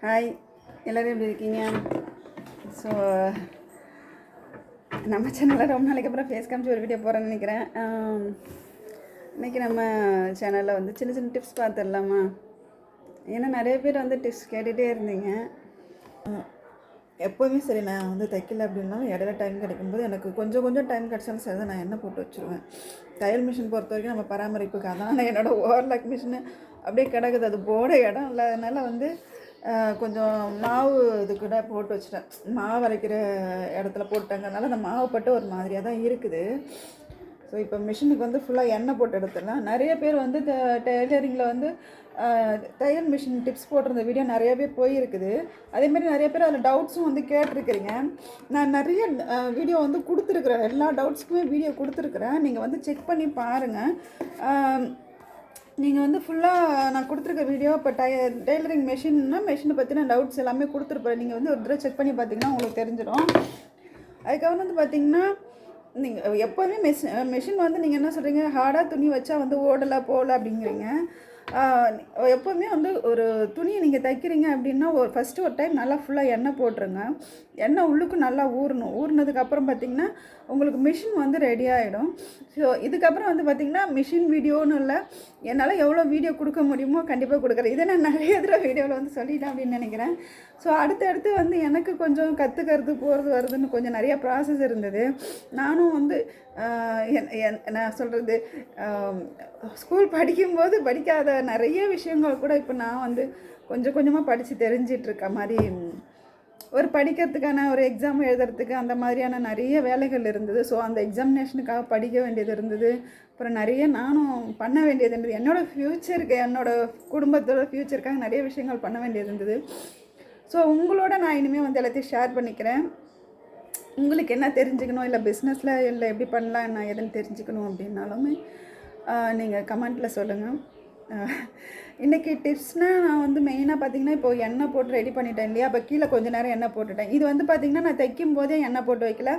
Hi, எல்லோரும் எப்படி இருக்கீங்க? ஸோ நம்ம சேனலில் ரொம்ப நாளைக்கு அப்புறம் ஃபேஸ் காமிச்சு ஒரு வீடியோ போகிறேன்னு நினைக்கிறேன். இன்றைக்கி நம்ம சேனலில் வந்து சின்ன சின்ன டிப்ஸ் பார்த்துடலாமா? ஏன்னா நிறைய பேர் வந்து டிப்ஸ் கேட்டுகிட்டே இருந்தீங்க. எப்போவுமே சரி, நான் வந்து தைக்கல அப்படின்னாலும் இடையில டைம் கிடைக்கும்போது எனக்கு கொஞ்சம் டைம் கிடச்சாலும் சரி தான் நான் எண்ணெய் போட்டு வச்சுருவேன். தையல் மிஷின் பொறுத்த வரைக்கும் நம்ம பராமரிப்புக்கு அதான் என்னோடய ஓவர்லாக் மிஷினு அப்படியே கிடக்குது. அது போட இடம் இல்லாதனால வந்து கொஞ்சம் மாவு இது கூட போட்டு வச்சுட்டேன். மாவு அரைக்கிற இடத்துல போட்டாங்கனால அந்த மாவு பட்டு ஒரு மாதிரியாக தான் இருக்குது. ஸோ இப்போ மிஷினுக்கு வந்து ஃபுல்லாக எண்ணெய் போட்டு எடுத்துடலாம். நிறைய பேர் வந்து டெய்லரிங்கில் வந்து தையல் மிஷின் டிப்ஸ் போட்டிருந்த வீடியோ நிறையவே போயிருக்குது. அதேமாதிரி நிறைய பேர் அதில் டவுட்ஸும் வந்து கேட்டிருக்கிறீங்க. நான் நிறைய வீடியோ வந்து கொடுத்துருக்குறேன், எல்லா டவுட்ஸ்க்குமே வீடியோ கொடுத்துருக்குறேன். நீங்கள் வந்து செக் பண்ணி பாருங்கள். நீங்கள் வந்து ஃபுல்லாக நான் கொடுத்துருக்க வீடியோ இப்போ டெய்லரிங் மெஷினை பற்றின டவுட்ஸ் எல்லாமே கொடுத்துருப்பேன். நீங்கள் வந்து ஒரு தடவை செக் பண்ணி பார்த்தீங்கன்னா உங்களுக்கு தெரிஞ்சிடும். அதுக்கப்புறம் வந்து பார்த்திங்கன்னா நீங்கள் எப்போதுமே மெஷின் வந்து நீங்கள் என்ன சொல்கிறீங்க, ஹார்டாக துணி வச்சா வந்து ஓடலை போகல அப்படிங்கிறீங்க. எப்போவுமே வந்து ஒரு துணியை நீங்கள் தைக்கிறீங்க அப்படின்னா ஃபஸ்ட்டு ஒரு டைம் நல்லா ஃபுல்லாக எண்ணெய் போட்டுருங்க. எண்ணெய் உள்ளுக்கு நல்லா ஊறணும். ஊறினதுக்கப்புறம் பார்த்திங்கன்னா உங்களுக்கு மிஷின் வந்து ரெடி ஆகிடும். ஸோ இதுக்கப்புறம் வந்து பார்த்திங்கன்னா மிஷின் வீடியோன்னு இல்லை, என்னால் எவ்வளோ வீடியோ கொடுக்க முடியுமோ கண்டிப்பாக கொடுக்குறேன். இதை நான் நிறைய தடவை வீடியோவில் வந்து சொல்லிட்டேன் அப்படின்னு நினைக்கிறேன். ஸோ அடுத்தடுத்து வந்து எனக்கு கொஞ்சம் கற்றுக்கிறது போகிறது வருதுன்னு கொஞ்சம் நிறையா ப்ராசஸ் இருந்தது. நானும் வந்து நான் சொல்கிறது ஸ்கூல் படிக்கும்போது படிக்காத நிறைய விஷயங்கள் கூட இப்போ நான் வந்து கொஞ்சமாக படித்து தெரிஞ்சிட்ருக்க மாதிரி, ஒரு படிக்கிறதுக்கான ஒரு எக்ஸாம் எழுதுறதுக்கு அந்த மாதிரியான நிறைய வேலைகள் இருந்தது. ஸோ அந்த எக்ஸாமினேஷனுக்காக படிக்க வேண்டியது இருந்தது. அப்புறம் நிறைய நானும் பண்ண வேண்டியது இருந்தது. என்னோடய ஃப்யூச்சருக்கு, என்னோடய குடும்பத்தோட ஃப்யூச்சருக்காக நிறைய விஷயங்கள் பண்ண வேண்டியது இருந்தது. ஸோ உங்களோட நான் இனிமேல் வந்து எல்லாத்தையும் ஷேர் பண்ணிக்கிறேன். உங்களுக்கு என்ன தெரிஞ்சுக்கணும், இல்லை பிஸ்னஸில் இல்லை எப்படி பண்ணலாம் என்ன எதுன்னு தெரிஞ்சுக்கணும் அப்படின்னாலுமே நீங்கள் கமெண்ட்டில் சொல்லுங்கள். இன்றைக்கி டிப்ஸ்னால் நான் வந்து மெயினாக பார்த்திங்கன்னா இப்போது எண்ணெய் போட்டு ரெடி பண்ணிட்டேன் இல்லையா, அப்போ கீழே கொஞ்சம் நேரம் எண்ணெய் போட்டுட்டேன். இது வந்து பார்த்திங்கன்னா நான் தைக்கும் போதே எண்ணெய் போட்டு வைக்கல.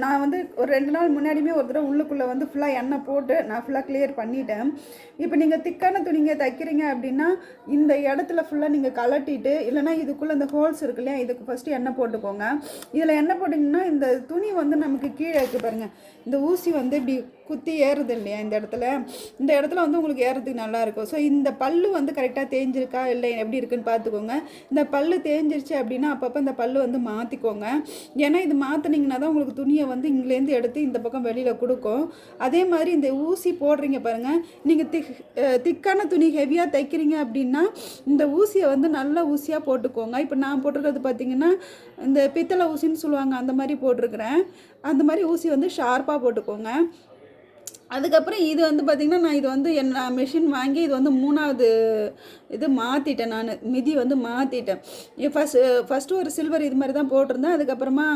நான் வந்து ஒரு 2 நாள் முன்னாடியுமே ஒரு தடவை உள்ளுக்குள்ளே வந்து ஃபுல்லாக எண்ணெய் போட்டு நான் ஃபுல்லாக கிளியர் பண்ணிட்டேன். இப்போ நீங்கள் திக்கான துணிங்க தைக்கிறீங்க அப்படின்னா இந்த இடத்துல ஃபுல்லாக நீங்கள் கலட்டிட்டு, இல்லைனா இதுக்குள்ளே இந்த ஹோல்ஸ் இருக்கு இல்லையா, இதுக்கு ஃபஸ்ட்டு எண்ணெய் போட்டுக்கோங்க. இதில் எண்ணெய் போட்டிங்கன்னா இந்த துணி வந்து நமக்கு கீழே இருக்குது பாருங்கள், இந்த ஊசி வந்து இப்படி குத்தி ஏறுது இல்லையா, இந்த இடத்துல வந்து உங்களுக்கு ஏறுறதுக்கு நல்லாயிருக்கும். ஸோ இந்த பல்லு வந்து கரெக்டாக தேஞ்சிருக்கா இல்லை எப்படி இருக்குன்னு பார்த்துக்கோங்க. இந்த பல்லு தேஞ்சிருச்சு அப்படின்னா அப்பப்போ இந்த பல்லு வந்து மாற்றிக்கோங்க. ஏன்னா இது மாற்றினீங்கன்னா தான் உங்களுக்கு துணியை வந்து இங்கேருந்து எடுத்து இந்த பக்கம் வெளியில் கொடுக்கும். அதே மாதிரி இந்த ஊசி போடுறீங்க பாருங்கள், நீங்கள் திக்கான துணி ஹெவியாக தைக்கிறீங்க அப்படின்னா இந்த ஊசியை வந்து நல்ல ஊசியாக போட்டுக்கோங்க. இப்போ நான் போட்டிருக்கிறது பார்த்திங்கன்னா இந்த பித்தளை ஊசின்னு சொல்லுவாங்க, அந்த மாதிரி போட்டிருக்கிறேன். அந்த மாதிரி ஊசி வந்து ஷார்ப்பாக போட்டுக்கோங்க. அதுக்கப்புறம் இது வந்து பார்த்திங்கன்னா நான் இது வந்து நான் மிஷின் வாங்கி இது வந்து 3வது இது மாற்றிட்டேன். நான் மிதி வந்து மாற்றிட்டேன். ஃபஸ்ட்டு ஒரு சில்வர் இது மாதிரி தான் போட்டிருந்தேன். அதுக்கப்புறமா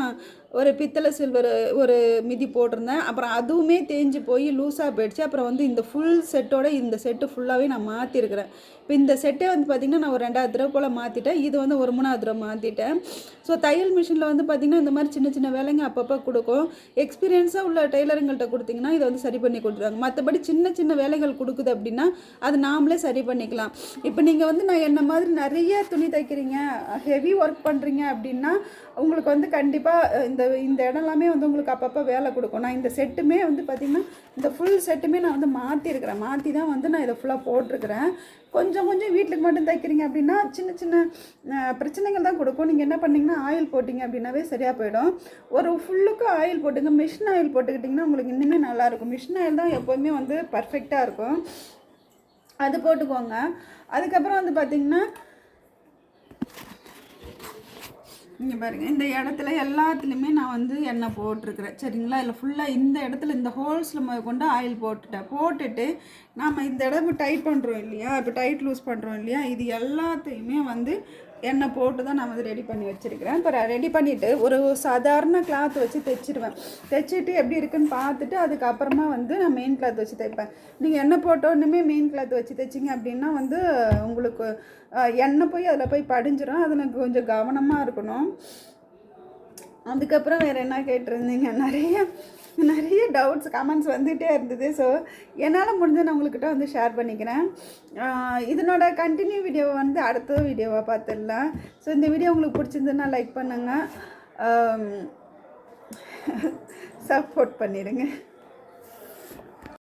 ஒரு பித்தளை சில்வர் ஒரு மிதி போட்டிருந்தேன். அப்புறம் அதுவுமே தேஞ்சு போய் லூஸாக போயிடுச்சு. அப்புறம் வந்து இந்த ஃபுல் செட்டோட இந்த செட்டு ஃபுல்லாகவே நான் மாற்றிருக்கிறேன். இப்போ இந்த செட்டே வந்து பார்த்திங்கன்னா நான் ஒரு 2வது தடவை போல் மாற்றிட்டேன். இது வந்து ஒரு 3வது தடவை மாற்றிட்டேன். ஸோ தையல் மிஷினில் வந்து பார்த்திங்கன்னா இந்த மாதிரி சின்ன வேலைங்க அப்பப்போ கொடுக்கும். எக்ஸ்பீரியன்ஸாக உள்ள டெய்லருங்கள்கிட்ட கொடுத்திங்கன்னா இதை வந்து சரி பண்ணி கொடுத்துருவாங்க. மற்றபடி சின்ன வேலைகள் கொடுக்குது அப்படின்னா அது நாமளே சரி பண்ணிக்கலாம். இப்போ நீங்கள் வந்து நான் என்ன மாதிரி நிறைய துணி தைக்கிறீங்க, ஹெவி ஒர்க் பண்ணுறீங்க அப்படின்னா உங்களுக்கு வந்து கண்டிப்பாக இந்த இடம்லாமே வந்து உங்களுக்கு அப்பப்போ வேலை கொடுக்கும். நான் இந்த செட்டுமே வந்து பார்த்திங்கன்னா இந்த ஃபுல் செட்டுமே நான் வந்து மாற்றி தான் வந்து நான் இதை ஃபுல்லாக போட்டிருக்கிறேன். கொஞ்சம் வீட்டுக்கு மட்டும் தைக்கிறீங்க அப்படின்னா சின்ன பிரச்சனைகள் தான் கொடுக்கும். நீங்கள் என்ன பண்ணிங்கன்னா ஆயில் போட்டிங்க அப்படின்னாவே சரியாக போயிடும். ஒரு ஃபுல்லுக்கு ஆயில் போட்டுங்க. மிஷின் ஆயில் போட்டுக்கிட்டிங்கன்னா உங்களுக்கு இன்னுமே நல்லாயிருக்கும். மிஷின் ஆயில் தான் எப்போவுமே வந்து பர்ஃபெக்டாக இருக்கும், அது போட்டுக்கோங்க. அதுக்கப்புறம் வந்து பார்த்திங்கன்னா இங்கே பாருங்கள், இந்த இடத்துல எல்லாத்துலேயுமே நான் வந்து எண்ணெய் போட்டிருக்கிறேன் சரிங்களா. இல்லை ஃபுல்லாக இந்த இடத்துல இந்த ஹோல்ஸில் கொண்டு ஆயில் போட்டுட்டு நாம் இந்த இடம் டைட் பண்ணுறோம் இல்லையா, இப்போ டைட் லூஸ் பண்ணுறோம் இல்லையா, இது எல்லாத்தையுமே வந்து எண்ணெய் போட்டு தான் நான் வந்து ரெடி பண்ணி வச்சுருக்கிறேன். இப்போ ரெடி பண்ணிவிட்டு ஒரு சாதாரண கிளாத் வச்சு தைச்சிடுவேன். தைச்சிட்டு எப்படி இருக்குன்னு பார்த்துட்டு அதுக்கப்புறமா வந்து நான் மெயின் கிளாத் வச்சு தைப்பேன். நீங்கள் எண்ணெய் போட்டோன்னுமே மெயின் கிளாத் வச்சு தைச்சிங்க அப்படின்னா வந்து உங்களுக்கு எண்ணெய் போய் அதில் போய் படிஞ்சிடும். அது எனக்கு கொஞ்சம் கவனமாக இருக்கணும். அதுக்கப்புறம் வேறு என்ன கேட்டிருந்தீங்க, நிறைய நிறைய டவுட்ஸ் கமெண்ட்ஸ் வந்துகிட்டே இருந்தது. ஸோ என்னால் முடிஞ்ச நான் உங்கள்கிட்ட வந்து ஷேர் பண்ணிக்கிறேன். இதனோட கண்டினியூ வீடியோவை வந்து அடுத்த வீடியோவாக பார்த்துடலாம். ஸோ இந்த வீடியோ உங்களுக்கு பிடிச்சிருந்துன்னா லைக் பண்ணுங்கள், சப்போர்ட் பண்ணிடுங்க.